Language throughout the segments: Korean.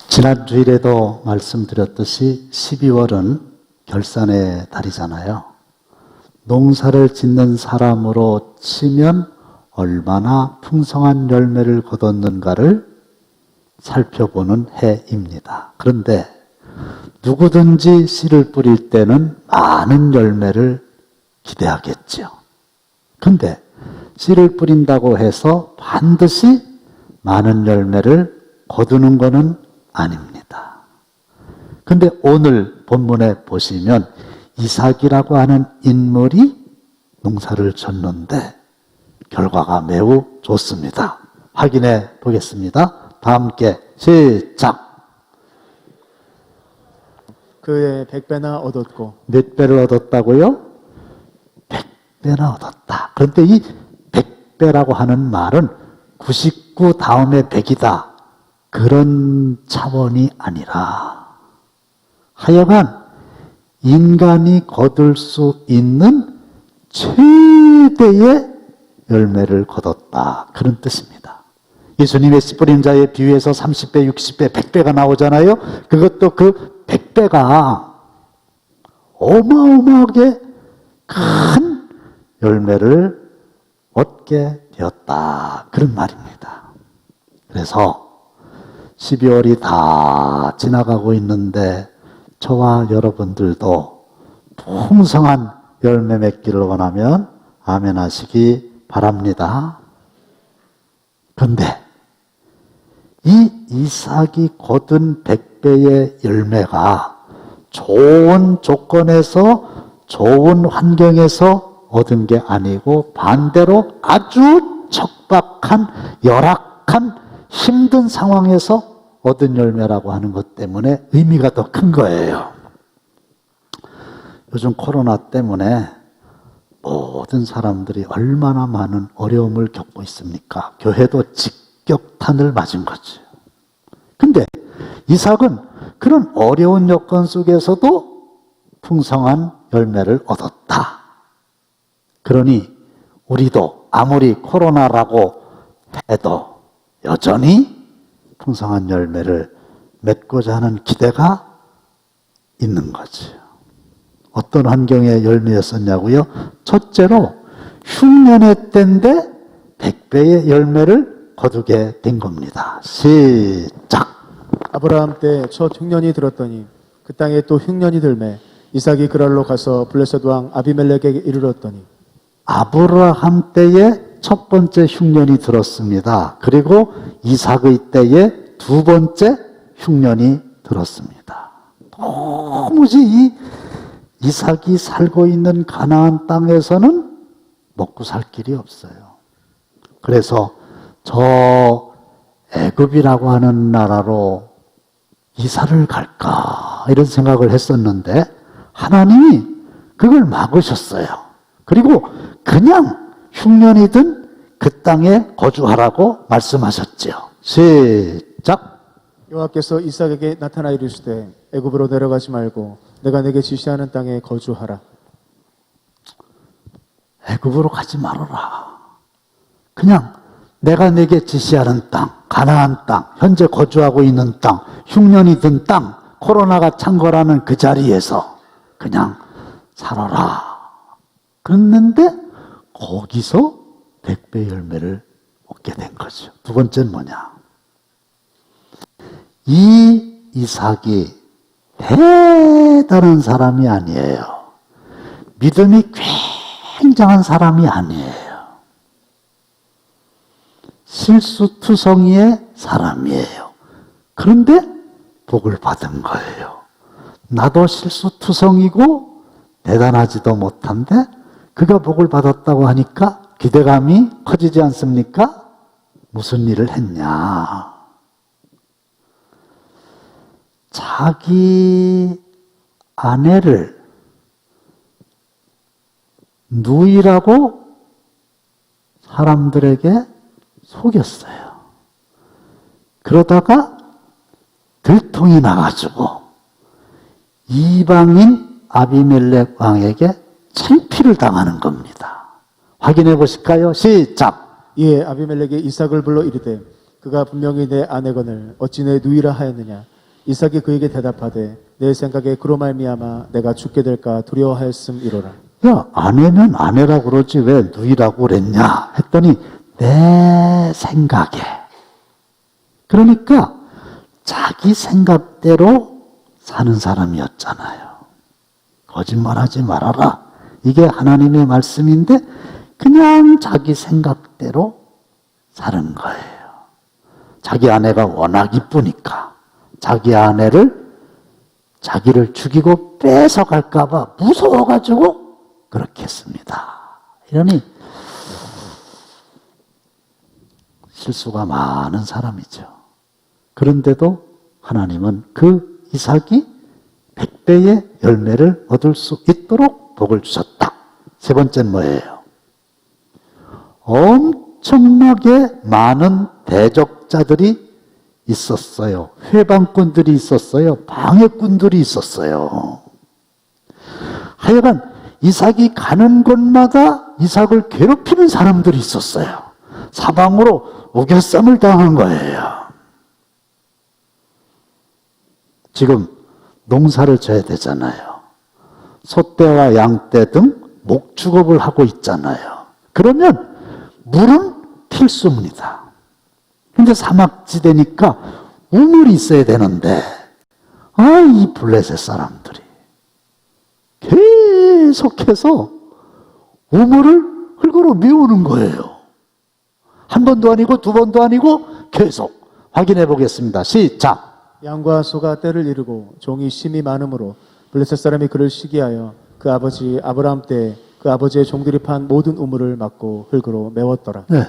지난 주일에도 말씀드렸듯이 12월은 결산의 달이잖아요. 농사를 짓는 사람으로 치면 얼마나 풍성한 열매를 거뒀는가를 살펴보는 해입니다. 그런데 누구든지 씨를 뿌릴 때는 많은 열매를 기대하겠죠. 그런데 씨를 뿌린다고 해서 반드시 많은 열매를 거두는 것은 아닙니다. 그런데 오늘 본문에 보시면 이삭이라고 하는 인물이 농사를 졌는데 결과가 매우 좋습니다. 확인해 보겠습니다. 다 함께 시작. 그의 100배나 얻었고. 몇 배를 얻었다고요? 100배나 얻었다. 그런데 이 100배라고 하는 말은 99 다음에 100이다. 그런 차원이 아니라 하여간 인간이 거둘 수 있는 최대의 열매를 거뒀다. 그런 뜻입니다. 예수님의 씨 뿌린 자의 비유에서 30배, 60배, 100배가 나오잖아요. 그것도 그 100배가 어마어마하게 큰 열매를 얻게 되었다. 그런 말입니다. 그래서 12월이 다 지나가고 있는데 저와 여러분들도 풍성한 열매 맺기를 원하면 아멘 하시기 바랍니다. 그런데 이 이삭이 거둔 100배의 열매가 좋은 조건에서 좋은 환경에서 얻은 게 아니고 반대로 아주 척박한 열악한 힘든 상황에서 얻은 열매라고 하는 것 때문에 의미가 더 큰 거예요. 요즘 코로나 때문에 모든 사람들이 얼마나 많은 어려움을 겪고 있습니까? 교회도 직격탄을 맞은 거죠. 근데 이삭은 그런 어려운 여건 속에서도 풍성한 열매를 얻었다. 그러니 우리도 아무리 코로나라고 해도 여전히 풍성한 열매를 맺고자 하는 기대가 있는 거죠. 어떤 환경의 열매였었냐고요? 첫째로 흉년의 때인데 100배의 열매를 거두게 된 겁니다. 시작. 아브라함 때 첫 흉년이 들었더니 그 땅에 또 흉년이 들매 이삭이 그랄로 가서 블레셋 왕 아비멜렉에게 이르렀더니 아브라함 때에 첫 번째 흉년이 들었습니다. 그리고 이삭의 때에 두 번째 흉년이 들었습니다. 도무지 이 이삭이 살고 있는 가나안 땅에서는 먹고 살 길이 없어요. 그래서 저 애굽이라고 하는 나라로 이사를 갈까 이런 생각을 했었는데 하나님이 그걸 막으셨어요. 그리고 그냥 흉년이든 그 땅에 거주하라고 말씀하셨죠. 시작. 여호와께서 이삭에게 나타나 이르시되 애굽으로 내려가지 말고 내가 내게 지시하는 땅에 거주하라. 애굽으로 가지 말아라. 그냥 내가 내게 지시하는 땅, 가나안 땅, 현재 거주하고 있는 땅, 흉년이 든 땅, 코로나가 창궐하는 그 자리에서 그냥 살아라. 그랬는데 거기서 100배 열매를 얻게 된 거죠. 두 번째는 뭐냐? 이 이삭이 대단한 사람이 아니에요. 믿음이 굉장한 사람이 아니에요. 실수투성이의 사람이에요. 그런데 복을 받은 거예요. 나도 실수투성이고 대단하지도 못한데 그가 복을 받았다고 하니까 기대감이 커지지 않습니까? 무슨 일을 했냐? 자기 아내를 누이라고 사람들에게 속였어요. 그러다가 들통이 나가지고 이방인 아비멜렉 왕에게 창피를 당하는 겁니다. 확인해 보실까요? 시작. 이에 아비멜렉이 이삭을 불러 이르되 그가 분명히 내 아내거늘 어찌 내 누이라 하였느냐. 이삭이 그에게 대답하되 내 생각에 그로 말미암아 내가 죽게 될까 두려워하였음이로라. 야, 아내면 아내라고 그러지 왜 누이라고 그랬냐 했더니 내 생각에. 그러니까 자기 생각대로 사는 사람이었잖아요. 거짓말하지 말아라. 이게 하나님의 말씀인데 그냥 자기 생각대로 사는 거예요. 자기 아내가 워낙 이쁘니까 자기 아내를 자기를 죽이고 뺏어갈까 봐 무서워가지고 그렇게 했습니다. 이러니 실수가 많은 사람이죠. 그런데도 하나님은 그 이삭이 100배의 열매를 얻을 수 있도록 복을 주셨다. 세 번째는 뭐예요? 엄청나게 많은 대적자들이 있었어요. 회방꾼들이 있었어요. 방해꾼들이 있었어요. 하여간 이삭이 가는 곳마다 이삭을 괴롭히는 사람들이 있었어요. 사방으로 우겨쌈을 당한 거예요. 지금 농사를 져야 되잖아요. 소떼와 양떼 등 목축업을 하고 있잖아요. 그러면 물은 필수입니다. 근데 사막지대니까 우물이 있어야 되는데 이 블레셋 사람들이 계속해서 우물을 흙으로 메우는 거예요. 한 번도 아니고 두 번도 아니고 계속 확인해 보겠습니다. 시작. 양과 소가 때를 이루고 종이 심이 많으므로 블레셋 사람이 그를 시기하여 그 아버지 아브라함 때 그 아버지의 종들이 판 모든 우물을 막고 흙으로 메웠더라. 네.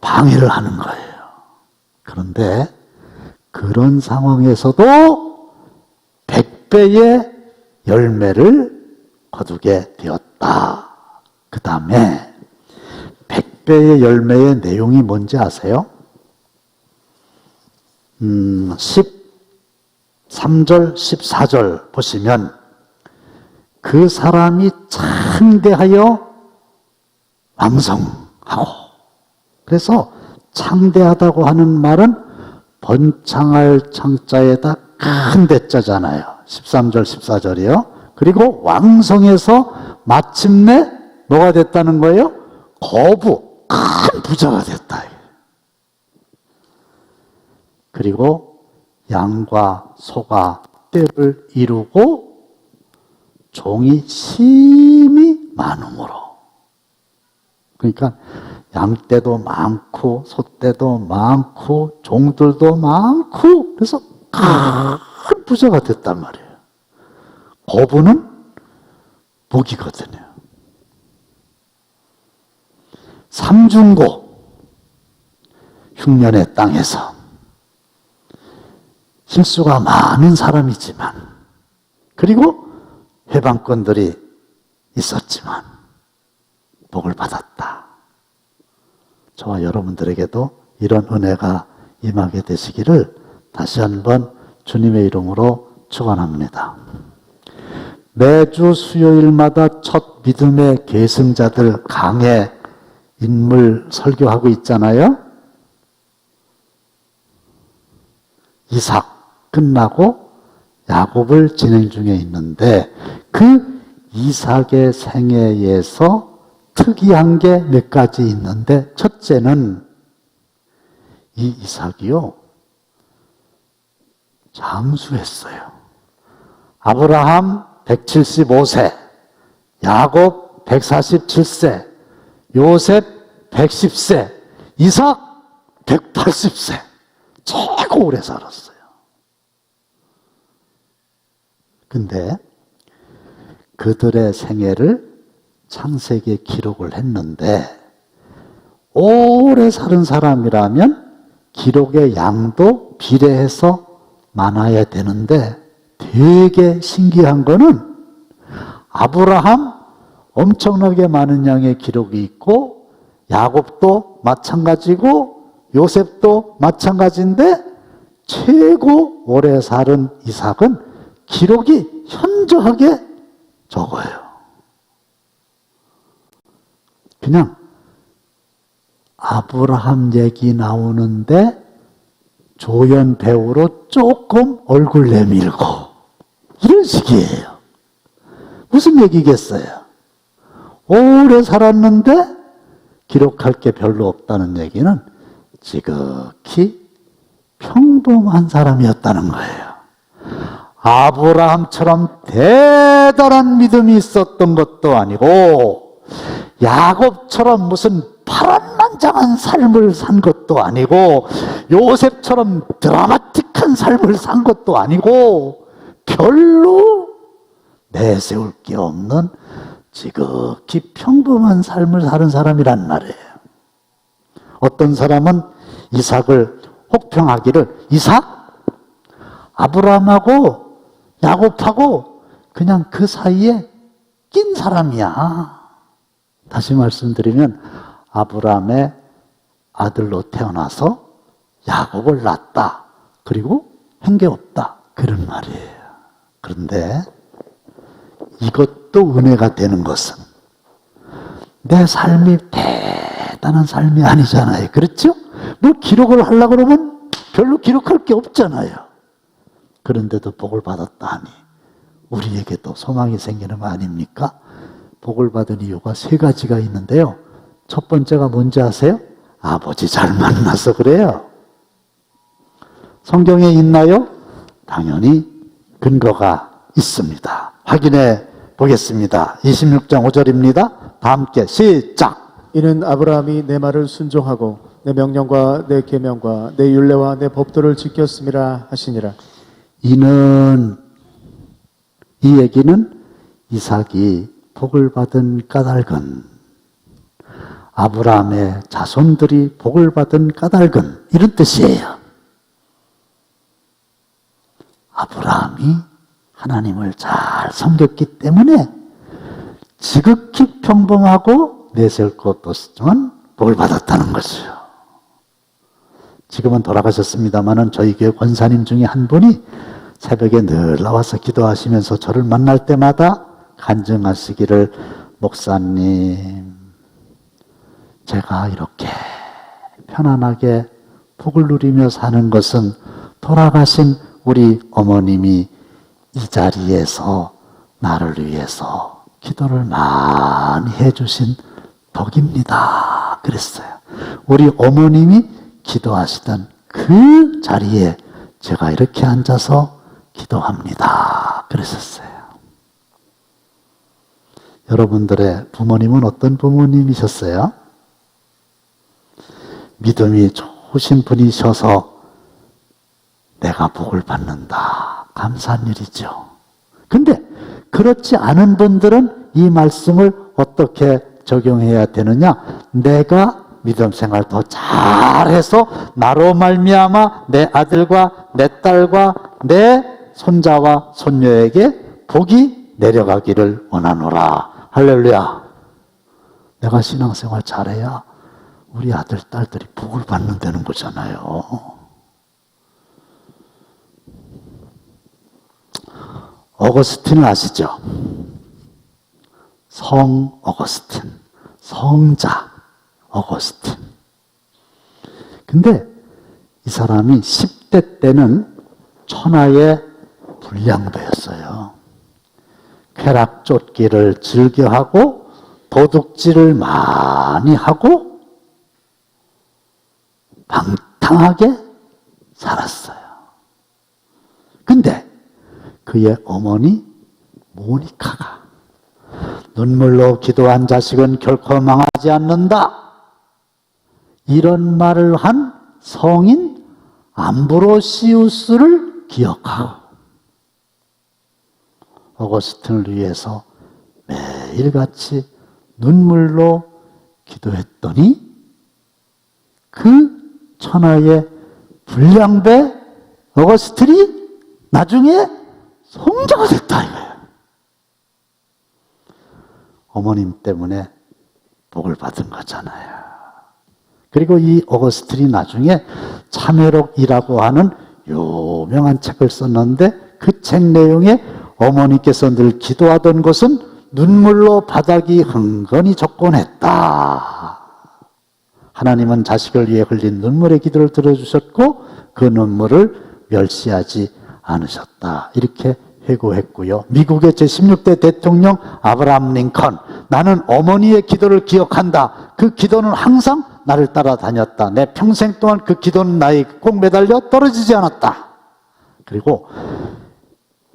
방해를 하는 거예요. 그런데 그런 상황에서도 100배의 열매를 거두게 되었다. 그 다음에 100배의 열매의 내용이 뭔지 아세요? 13절, 14절 보시면 그 사람이 창대하여 왕성하고, 그래서 창대하다고 하는 말은 번창할 창자에다 큰 대자잖아요. 13절, 14절이요. 그리고 왕성해서 마침내 뭐가 됐다는 거예요? 거부, 큰 부자가 됐다. 그리고 양과 소가 떼를 이루고 종이 심이 많음으로. 그러니까 양떼도 많고 소떼도 많고 종들도 많고 그래서 큰 부자가 됐단 말이에요. 거부는 무기거든요. 삼중고 흉년의 땅에서 실수가 많은 사람이지만 그리고 해방권들이 있었지만 복을 받았다. 저와 여러분들에게도 이런 은혜가 임하게 되시기를 다시 한번 주님의 이름으로 축원합니다. 매주 수요일마다 첫 믿음의 계승자들 강해 인물 설교하고 있잖아요. 이삭 끝나고 야곱을 진행 중에 있는데 그 이삭의 생애에서 특이한 게 몇 가지 있는데 첫째는 이 이삭이요 장수했어요. 아브라함 175세, 야곱 147세, 요셉 110세, 이삭 180세. 최고 오래 살았어요. 근데 그들의 생애를 창세기에 기록을 했는데 오래 사는 사람이라면 기록의 양도 비례해서 많아야 되는데 되게 신기한 거는 아브라함 엄청나게 많은 양의 기록이 있고 야곱도 마찬가지고 요셉도 마찬가지인데 최고 오래 살은 이삭은 기록이 현저하게 적어요. 그냥 아브라함 얘기 나오는데 조연 배우로 조금 얼굴 내밀고 이런 식이에요. 무슨 얘기겠어요? 오래 살았는데 기록할 게 별로 없다는 얘기는 지극히 평범한 사람이었다는 거예요. 아브라함처럼 대단한 믿음이 있었던 것도 아니고 야곱처럼 무슨 파란만장한 삶을 산 것도 아니고 요셉처럼 드라마틱한 삶을 산 것도 아니고 별로 내세울 게 없는 지극히 평범한 삶을 사는 사람이란 말이에요. 어떤 사람은 이삭을 혹평하기를 이삭? 아브라함하고 야곱하고 그냥 그 사이에 낀 사람이야. 다시 말씀드리면 아브라함의 아들로 태어나서 야곱을 낳았다. 그리고 한 게 없다. 그런 말이에요. 그런데 이것도 은혜가 되는 것은 내 삶이 대단한 삶이 아니잖아요. 그렇죠? 뭐 기록을 하려고 그러면 별로 기록할 게 없잖아요. 그런데도 복을 받았다 하니 우리에게도 소망이 생기는 거 아닙니까? 복을 받은 이유가 세 가지가 있는데요. 첫 번째가 뭔지 아세요? 아버지 잘 만나서 그래요. 성경에 있나요? 당연히 근거가 있습니다. 확인해 보겠습니다. 26장 5절입니다. 다 함께 시작. 이는 아브라함이 내 말을 순종하고 내 명령과 내 계명과 내 율례와 내 법도를 지켰음이라 하시니라. 이는 이 얘기는 이삭이 복을 받은 까닭은 아브라함의 자손들이 복을 받은 까닭은 이런 뜻이에요. 아브라함이 하나님을 잘 섬겼기 때문에 지극히 평범하고 내세울 것도 없지만 복을 받았다는 것이죠. 지금은 돌아가셨습니다마는 저희 교회 권사님 중에 한 분이 새벽에 늘 나와서 기도하시면서 저를 만날 때마다 간증하시기를 목사님, 제가 이렇게 편안하게 복을 누리며 사는 것은 돌아가신 우리 어머님이 이 자리에서 나를 위해서 기도를 많이 해주신 덕입니다. 그랬어요. 우리 어머님이 기도하시던 그 자리에 제가 이렇게 앉아서 기도합니다. 그랬었어요. 여러분들의 부모님은 어떤 부모님이셨어요? 믿음이 좋으신 분이셔서 내가 복을 받는다. 감사한 일이죠. 근데 그렇지 않은 분들은 이 말씀을 어떻게 적용해야 되느냐? 내가 믿음 생활 더 잘해서 나로 말미암아 내 아들과 내 딸과 내 손자와 손녀에게 복이 내려가기를 원하노라. 할렐루야. 내가 신앙생활 잘해야 우리 아들, 딸들이 복을 받는다는 거잖아요. 어거스틴을 아시죠? 성 어거스틴, 성자 어거스틴. 근데 이 사람이 10대 때는 천하의 불량배였어요. 쾌락 쫓기를 즐겨하고 도둑질을 많이 하고 방탕하게 살았어요. 근데 그의 어머니 모니카가 눈물로 기도한 자식은 결코 망하지 않는다. 이런 말을 한 성인 암브로시우스를 기억하고 어거스틴을 위해서 매일같이 눈물로 기도했더니 그 천하의 불량배 어거스틴이 나중에 성자가 됐다 이거예요. 어머님 때문에 복을 받은 거잖아요. 그리고 이 어거스틴이 나중에 참회록이라고 하는 유명한 책을 썼는데 그 책 내용에 어머니께서 늘 기도하던 것은 눈물로 바닥이 흥건히 젖곤했다. 하나님은 자식을 위해 흘린 눈물의 기도를 들어주셨고 그 눈물을 멸시하지 않으셨다. 이렇게 회고했고요. 미국의 제16대 대통령 아브라함 링컨, 나는 어머니의 기도를 기억한다. 그 기도는 항상 나를 따라다녔다. 내 평생 동안 그 기도는 나에게 꼭 매달려 떨어지지 않았다. 그리고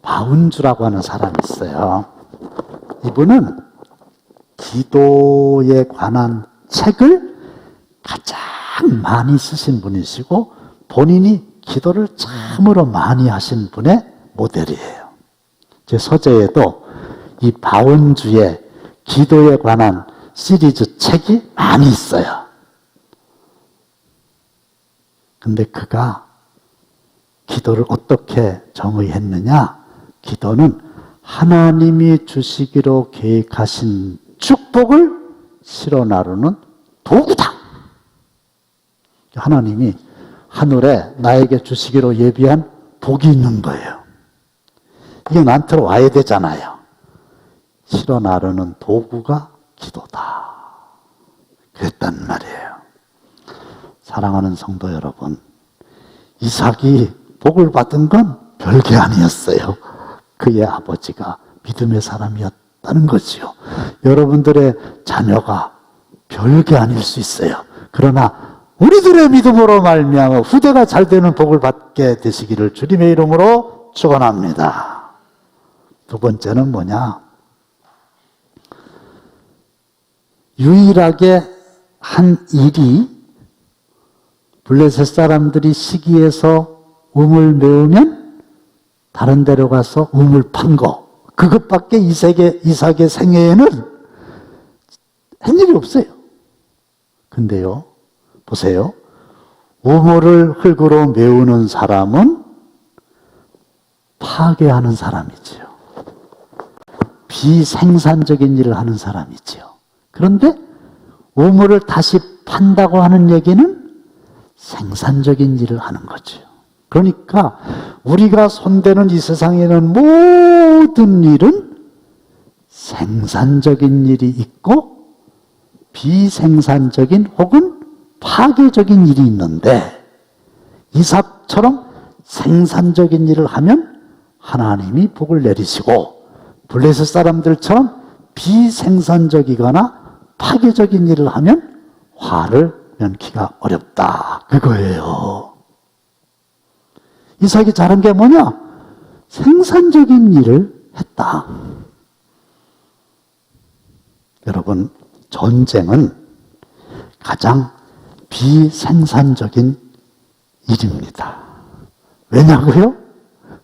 마운주라고 하는 사람이 있어요. 이분은 기도에 관한 책을 가장 많이 쓰신 분이시고 본인이 기도를 참으로 많이 하신 분의 모델이에요. 제 서재에도 이 바운주의 기도에 관한 시리즈 책이 많이 있어요. 근데 그가 기도를 어떻게 정의했느냐? 기도는 하나님이 주시기로 계획하신 축복을 실어 나르는 도구다. 하나님이 하늘에 나에게 주시기로 예비한 복이 있는 거예요. 이게 나한테로 와야 되잖아요. 실어 나르는 도구가 기도다. 그랬단 말이에요. 사랑하는 성도 여러분, 이삭이 복을 받은 건 별게 아니었어요. 그의 아버지가 믿음의 사람이었다는 거지요. 여러분들의 자녀가 별게 아닐 수 있어요. 그러나 우리들의 믿음으로 말미암아 후대가 잘 되는 복을 받게 되시기를 주님의 이름으로 축원합니다. 두 번째는 뭐냐? 유일하게 한 일이 블레셋 사람들이 시기해서 우물 메우면 다른 데로 가서 우물 판 거, 그것밖에 이삭의 생애에는 한 일이 없어요. 근데요, 보세요. 우물을 흙으로 메우는 사람은 파괴하는 사람이지요. 비생산적인 일을 하는 사람이지요. 그런데 우물을 다시 판다고 하는 얘기는 생산적인 일을 하는 거죠. 그러니까 우리가 손대는 이 세상에는 모든 일은 생산적인 일이 있고 비생산적인 혹은 파괴적인 일이 있는데 이삭처럼 생산적인 일을 하면 하나님이 복을 내리시고 블레셋 사람들처럼 비생산적이거나 파괴적인 일을 하면 화를 면키가 어렵다. 그거예요. 이삭이 잘한 게 뭐냐? 생산적인 일을 했다. 여러분, 전쟁은 가장 비생산적인 일입니다. 왜냐고요?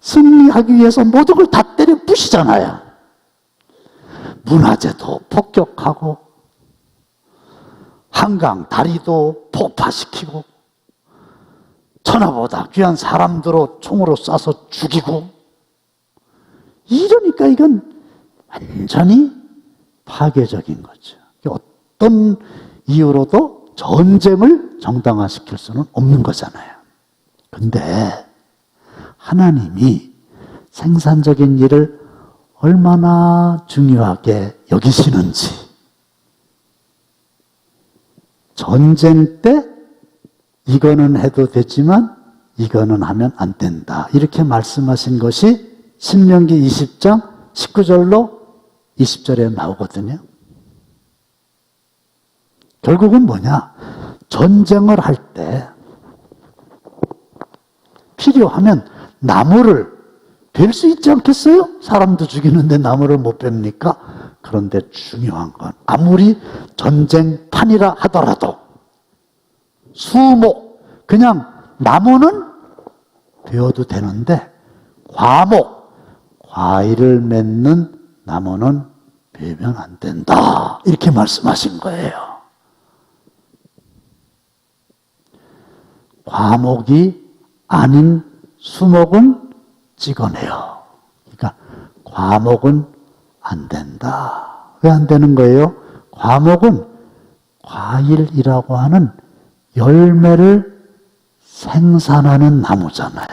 승리하기 위해서 모든 걸 다 때려 부시잖아요. 문화재도 폭격하고 한강 다리도 폭파시키고 천하보다 귀한 사람들로 총으로 쏴서 죽이고 이러니까 이건 완전히 파괴적인 거죠. 어떤 이유로도 전쟁을 정당화시킬 수는 없는 거잖아요. 근데 하나님이 생산적인 일을 얼마나 중요하게 여기시는지 전쟁 때 이거는 해도 되지만 이거는 하면 안 된다. 이렇게 말씀하신 것이 신명기 20장 19절로 20절에 나오거든요. 결국은 뭐냐? 전쟁을 할 때 필요하면 나무를 벨 수 있지 않겠어요? 사람도 죽이는데 나무를 못 뺍니까? 그런데 중요한 건 아무리 전쟁판이라 하더라도 수목, 그냥 나무는 베어도 되는데 과목, 과일을 맺는 나무는 베면 안 된다. 이렇게 말씀하신 거예요. 과목이 아닌 수목은 찍어내요. 그러니까 과목은 안 된다. 왜 안 되는 거예요? 과목은 과일이라고 하는 열매를 생산하는 나무잖아요.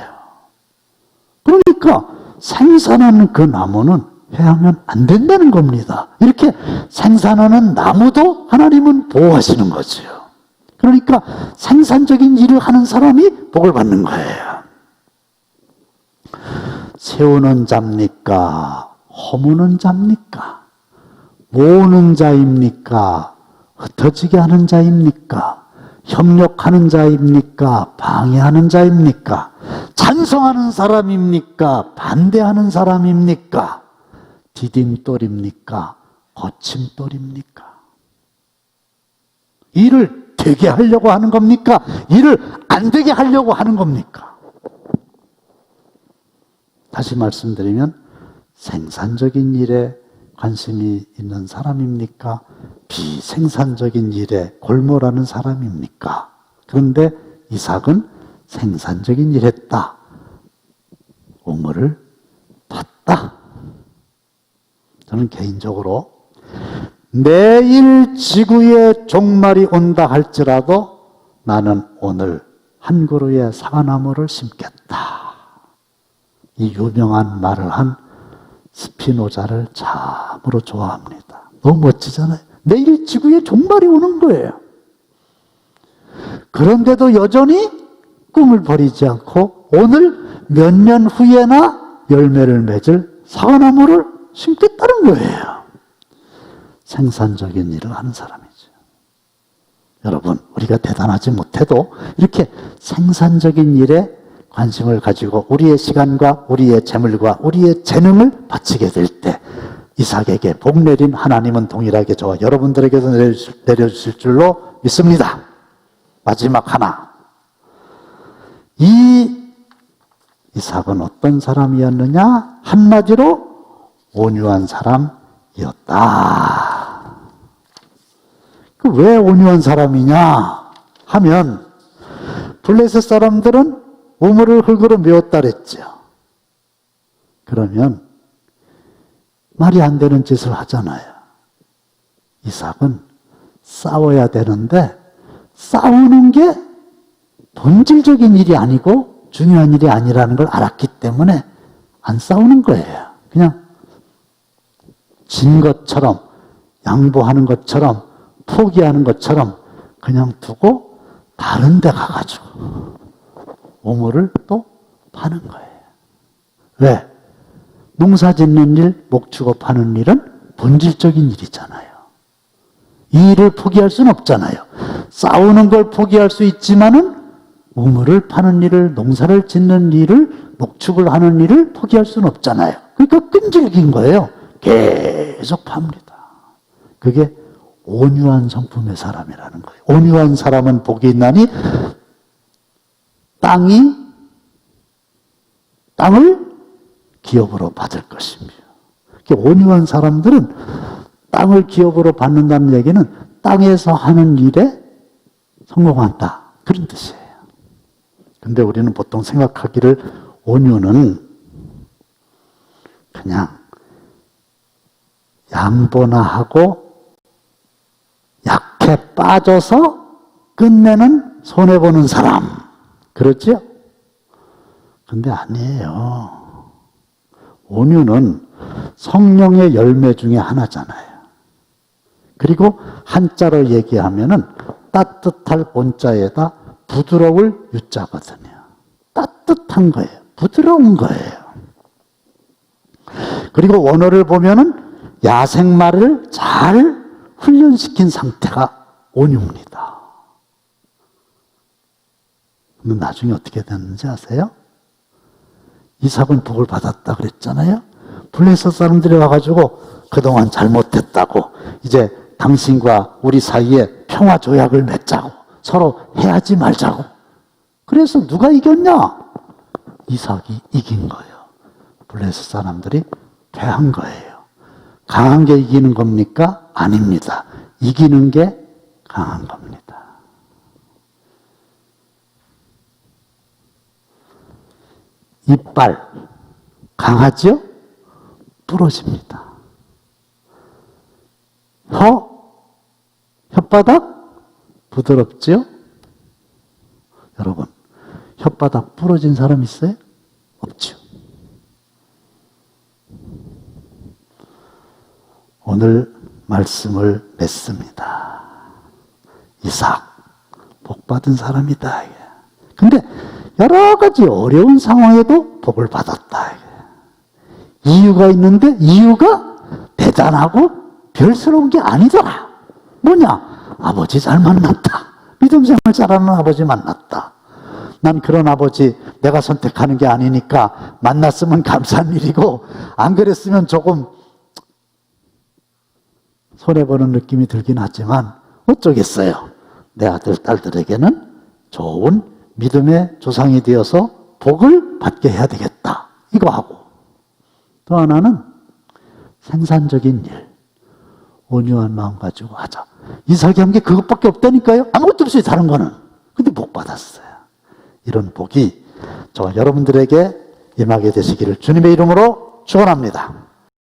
그러니까 생산하는 그 나무는 해하면 안 된다는 겁니다. 이렇게 생산하는 나무도 하나님은 보호하시는 거죠. 그러니까 생산적인 일을 하는 사람이 복을 받는 거예요. 세우는 자입니까? 허무는 자입니까? 모으는 자입니까? 흩어지게 하는 자입니까? 협력하는 자입니까? 방해하는 자입니까? 찬성하는 사람입니까? 반대하는 사람입니까? 디딤돌입니까? 거침돌입니까? 일을 되게 하려고 하는 겁니까? 일을 안 되게 하려고 하는 겁니까? 다시 말씀드리면 생산적인 일에 관심이 있는 사람입니까? 비생산적인 일에 골몰하는 사람입니까? 그런데 이삭은 생산적인 일을 했다. 우물을 팠다. 저는 개인적으로 내일 지구에 종말이 온다 할지라도 나는 오늘 한 그루의 사과나무를 심겠다. 이 유명한 말을 한 스피노자를 참으로 좋아합니다. 너무 멋지잖아요. 내일 지구에 종말이 오는 거예요. 그런데도 여전히 꿈을 버리지 않고 오늘 몇 년 후에나 열매를 맺을 사과나무를 심겠다는 거예요. 생산적인 일을 하는 사람이죠. 여러분, 우리가 대단하지 못해도 이렇게 생산적인 일에 관심을 가지고 우리의 시간과 우리의 재물과 우리의 재능을 바치게 될 때 이삭에게 복 내린 하나님은 동일하게 저와 여러분들에게도 내려주실 줄로 믿습니다. 마지막 하나. 이 이삭은 어떤 사람이었느냐? 한마디로 온유한 사람이었다. 왜 온유한 사람이냐 하면 블레셋 사람들은 우물을 흙으로 메웠다 그랬죠. 그러면 말이 안 되는 짓을 하잖아요. 이삭은 싸워야 되는데 싸우는 게 본질적인 일이 아니고 중요한 일이 아니라는 걸 알았기 때문에 안 싸우는 거예요. 그냥 진 것처럼 양보하는 것처럼 포기하는 것처럼 그냥 두고 다른 데 가가지고 우물을 또 파는 거예요. 왜? 농사 짓는 일, 목축업 파는 일은 본질적인 일이잖아요. 이 일을 포기할 수는 없잖아요. 싸우는 걸 포기할 수 있지만은 우물을 파는 일을, 농사를 짓는 일을, 목축을 하는 일을 포기할 수는 없잖아요. 그러니까 끈질긴 거예요. 계속 팝니다. 그게 온유한 성품의 사람이라는 거예요. 온유한 사람은 복이 있나니 땅을 기업으로 받을 것입니다. 온유한 사람들은 땅을 기업으로 받는다는 얘기는 땅에서 하는 일에 성공한다. 그런 뜻이에요. 근데 우리는 보통 생각하기를 온유는 그냥 양보나 하고 약해 빠져서 끝내는 손해보는 사람. 그렇죠? 근데 아니에요. 온유는 성령의 열매 중에 하나잖아요. 그리고 한자로 얘기하면은 따뜻할 온자에다 부드러울 유자거든요. 따뜻한 거예요. 부드러운 거예요. 그리고 원어를 보면은 야생마를 잘 훈련시킨 상태가 온유입니다. 근데 나중에 어떻게 됐는지 아세요? 이삭은 복을 받았다 그랬잖아요. 블레셋 사람들이 와가지고 그동안 잘못했다고 이제 당신과 우리 사이에 평화 조약을 맺자고 서로 해하지 말자고. 그래서 누가 이겼냐? 이삭이 이긴 거예요. 블레셋 사람들이 패한 거예요. 강한 게 이기는 겁니까? 아닙니다. 이기는 게 강한 겁니다. 이빨 강하죠? 부러집니다. 혓바닥 부드럽죠? 여러분, 혓바닥 부러진 사람 있어요? 없죠. 오늘 말씀을 맺습니다. 이삭, 복 받은 사람이다. 이게. 근데 여러 가지 어려운 상황에도 복을 받았다. 이게. 이유가 있는데 이유가 대단하고 별스러운 게 아니더라. 뭐냐? 아버지 잘 만났다. 믿음 생활 잘하는 아버지 만났다. 난 그런 아버지 내가 선택하는 게 아니니까 만났으면 감사한 일이고 안 그랬으면 조금 손해보는 느낌이 들긴 하지만 어쩌겠어요. 내 아들, 딸들에게는 좋은 믿음의 조상이 되어서 복을 받게 해야 되겠다. 이거 하고 또 하나는 생산적인 일, 온유한 마음 가지고 하자. 이삭이 한 게 그것밖에 없다니까요. 아무것도 없어요, 다른 거는. 근데 복 받았어요. 이런 복이 저와 여러분들에게 임하게 되시기를 주님의 이름으로 축원합니다.